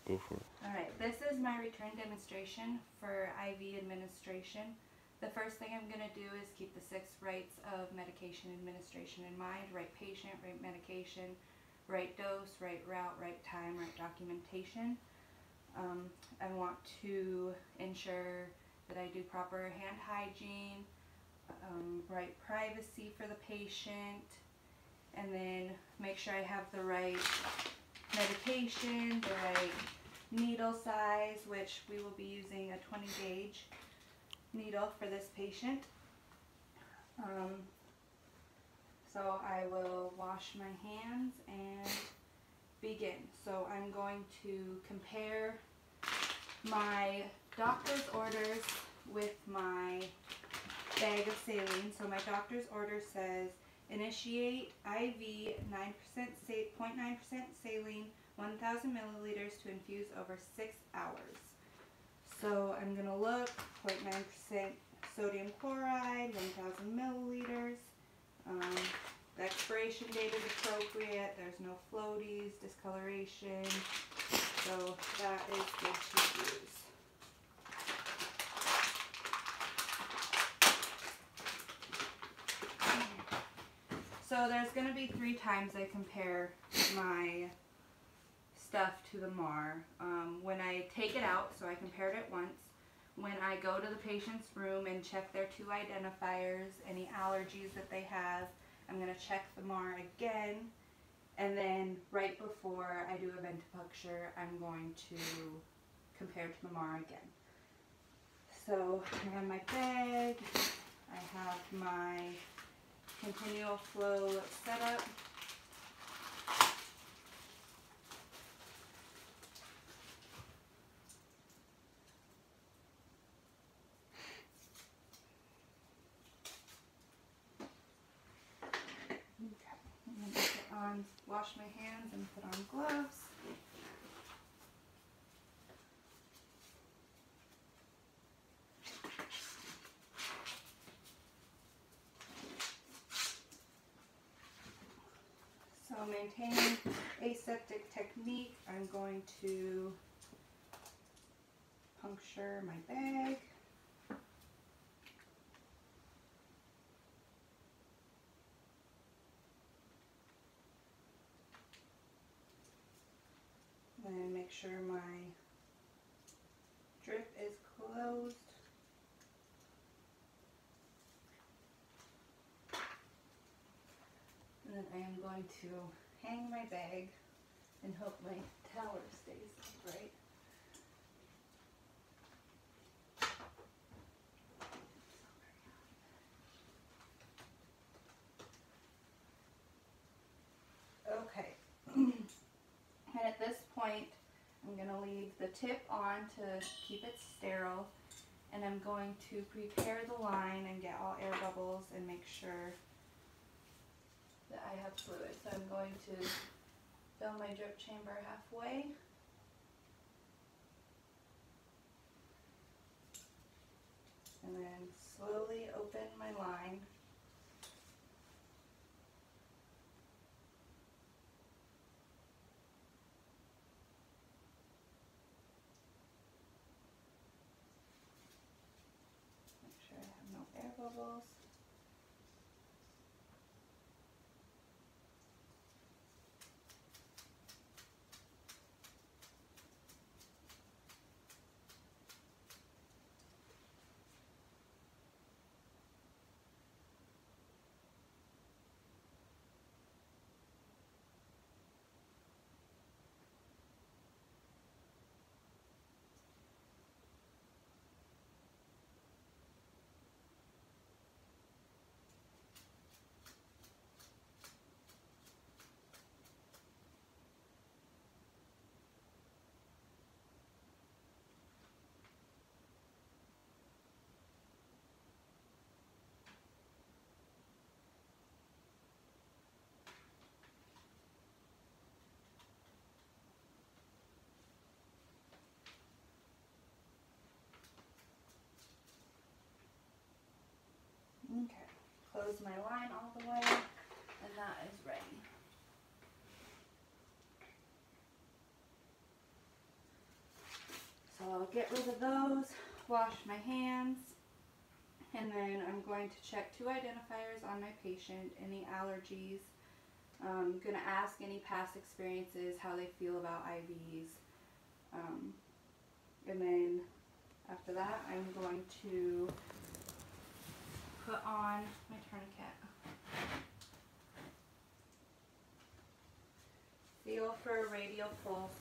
Go for it. Alright, this is my return demonstration for IV administration. The first thing I'm going to do is keep the 6 rights of medication administration in mind. Right patient, right medication, right dose, right route, right time, right documentation. I want to ensure that I do proper hand hygiene, right privacy for the patient, and then make sure I have the right medication, the right needle size, which we will be using a 20 gauge needle for this patient. So I will wash my hands and begin. So I'm going to compare my doctor's orders with my bag of saline. So my doctor's order says initiate IV 0.9% saline, 1,000 milliliters to infuse over 6 hours. So I'm going to look, 0.9% sodium chloride, 1,000 milliliters. The expiration date is appropriate. There's no floaties, discoloration. So that is good to use. So there's going to be 3 times I compare my stuff to the MAR. When I take it out, so I compared it once. When I go to the patient's room and check their 2 identifiers, any allergies that they have, I'm going to check the MAR again. And then right before I do a ventipuncture, I'm going to compare to the MAR again. So I have my bag, I have my continual flow setup. Wash my hands and put on gloves. So maintaining aseptic technique, I'm going to puncture my bag. And make sure my drip is closed. And then I am going to hang my bag and hope my tower stays upright. Okay. And at this point, I'm going to leave the tip on to keep it sterile, and I'm going to prepare the line and get all air bubbles and make sure that I have fluid. So I'm going to fill my drip chamber halfway. And then slowly open my line. Air bubbles. Okay, close my line all the way, and that is ready. get rid of those, wash my hands, and then I'm going to check 2 identifiers on my patient, any allergies. I'm going to ask any past experiences, how they feel about IVs. And then after that, I'm going to put on my tourniquet. Feel for a radial pulse.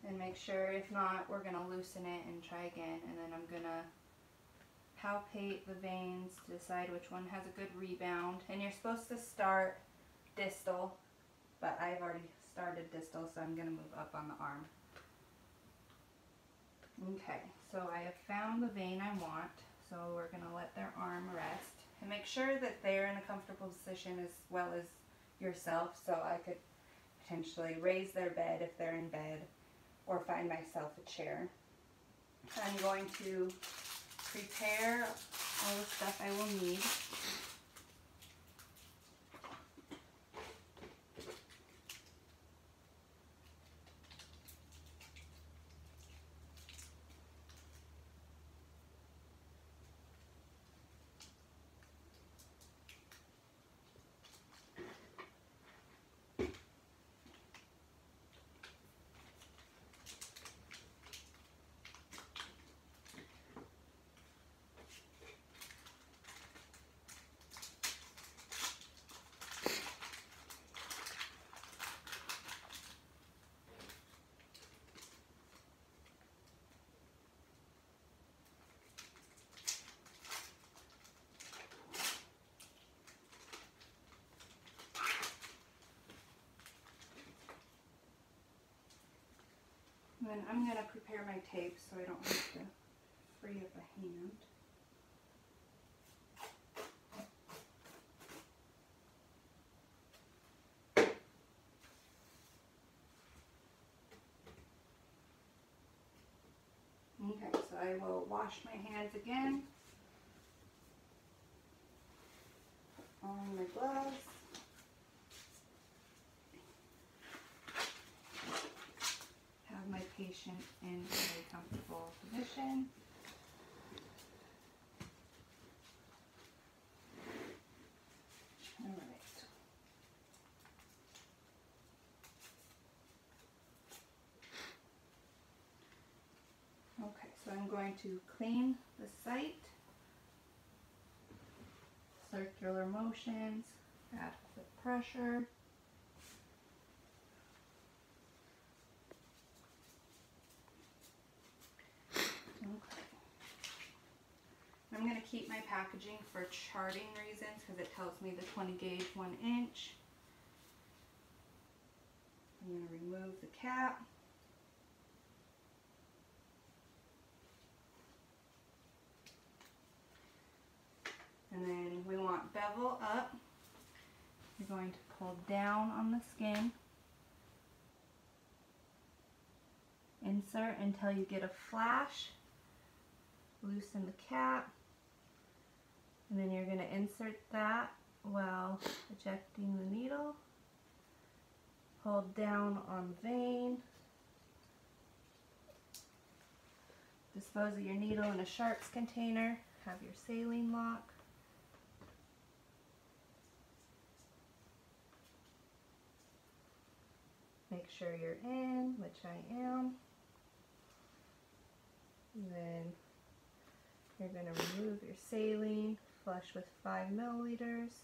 And make sure, if not, we're going to loosen it and try again. And then I'm going to palpate the veins to decide which one has a good rebound. And you're supposed to start distal, but I've already started distal, so I'm going to move up on the arm. Okay, so I have found the vein I want, so we're going to let their arm rest. And make sure that they're in a comfortable position as well as yourself, so I could potentially raise their bed if they're in bed, or find myself a chair. I'm going to prepare all the stuff I will need. And then I'm going to prepare my tape so I don't have to free up a hand. Okay, so I will wash my hands again. Put on my gloves. Have my patient in a comfortable position. All right. Okay, so I'm going to clean the site, circular motions, adequate pressure. Okay. I'm going to keep my packaging for charting reasons because it tells me the 20 gauge 1 inch. I'm going to remove the cap. And then we want bevel up. You're going to pull down on the skin. Insert until you get a flash. Loosen the cap. And then you're going to insert that while ejecting the needle. Hold down on the vein. Dispose of your needle in a sharps container. Have your saline lock. Make sure you're in, which I am. And then you're going to remove your saline, flush with 5 milliliters.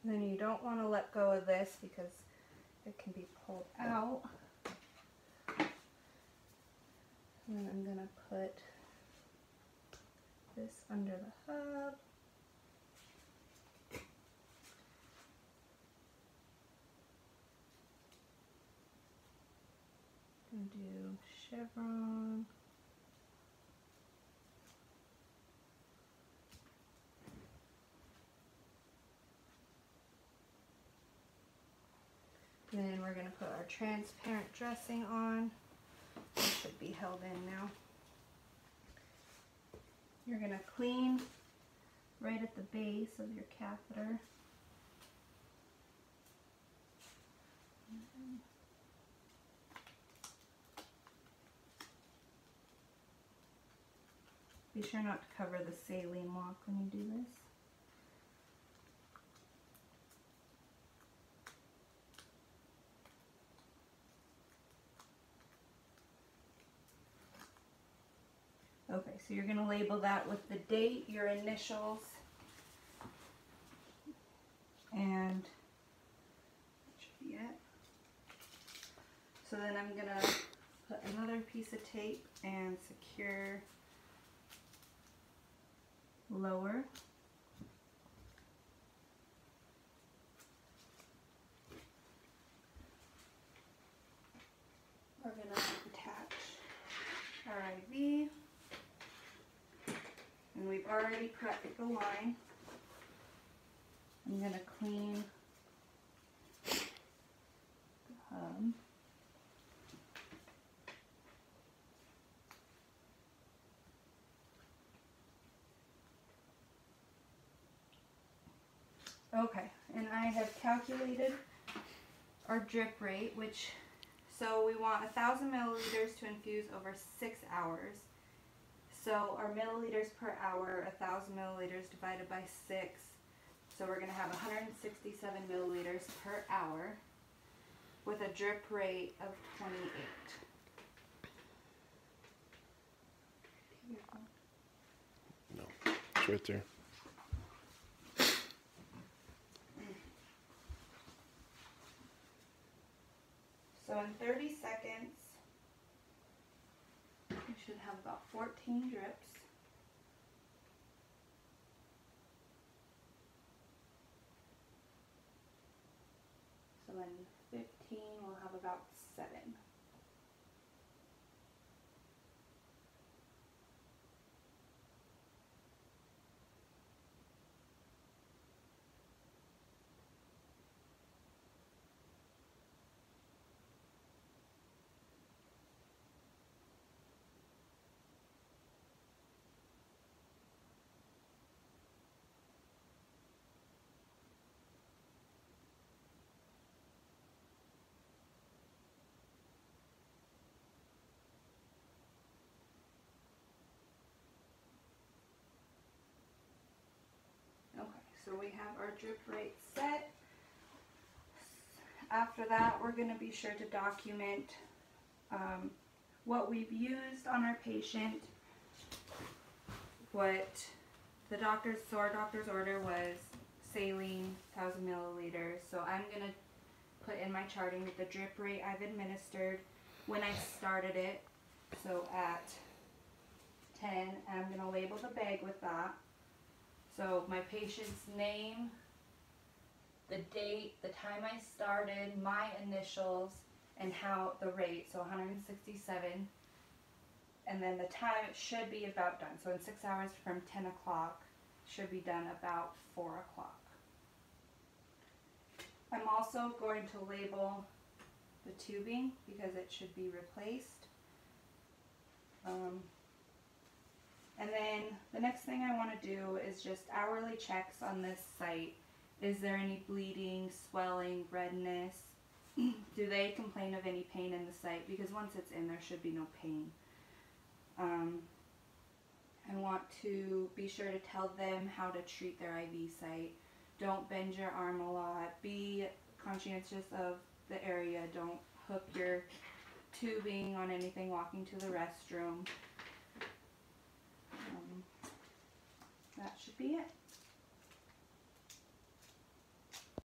And then you don't want to let go of this because it can be pulled out. And then I'm going to put this under the hub. And do chevron. Then we're going to put our transparent dressing on. It should be held in now. You're going to clean right at the base of your catheter. Be sure not to cover the saline lock when you do this. Okay, so you're going to label that with the date, your initials, and that should be it. So then I'm going to put another piece of tape and secure lower. We're going to attach our IV. And we've already prepped the line. I'm going to clean the hub. Okay, and I have calculated our drip rate, so we want 1,000 milliliters to infuse over 6 hours. So our milliliters per hour, 1,000 milliliters divided by 6. So we're going to have 167 milliliters per hour with a drip rate of 28. No, it's right there. So in 30 seconds, we should have about 14 drips. So in 15, we'll have about 7. So we have our drip rate set. After that, we're going to be sure to document what we've used on our patient, what the doctor's order was saline, 1,000 milliliters. So I'm going to put in my charting the drip rate I've administered when I started it. So at 10, I'm going to label the bag with that. So my patient's name, the date, the time I started, my initials, and how the rate, so 167, and then the time it should be about done. So in 6 hours from 10 o'clock, should be done about 4 o'clock. I'm also going to label the tubing because it should be replaced. And then the next thing I want to do is just hourly checks on this site. Is there any bleeding, swelling, redness? Do they complain of any pain in the site? Because once it's in, there should be no pain. I want to be sure to tell them how to treat their IV site. Don't bend your arm a lot. Be conscientious of the area. Don't hook your tubing on anything walking to the restroom. That should be it.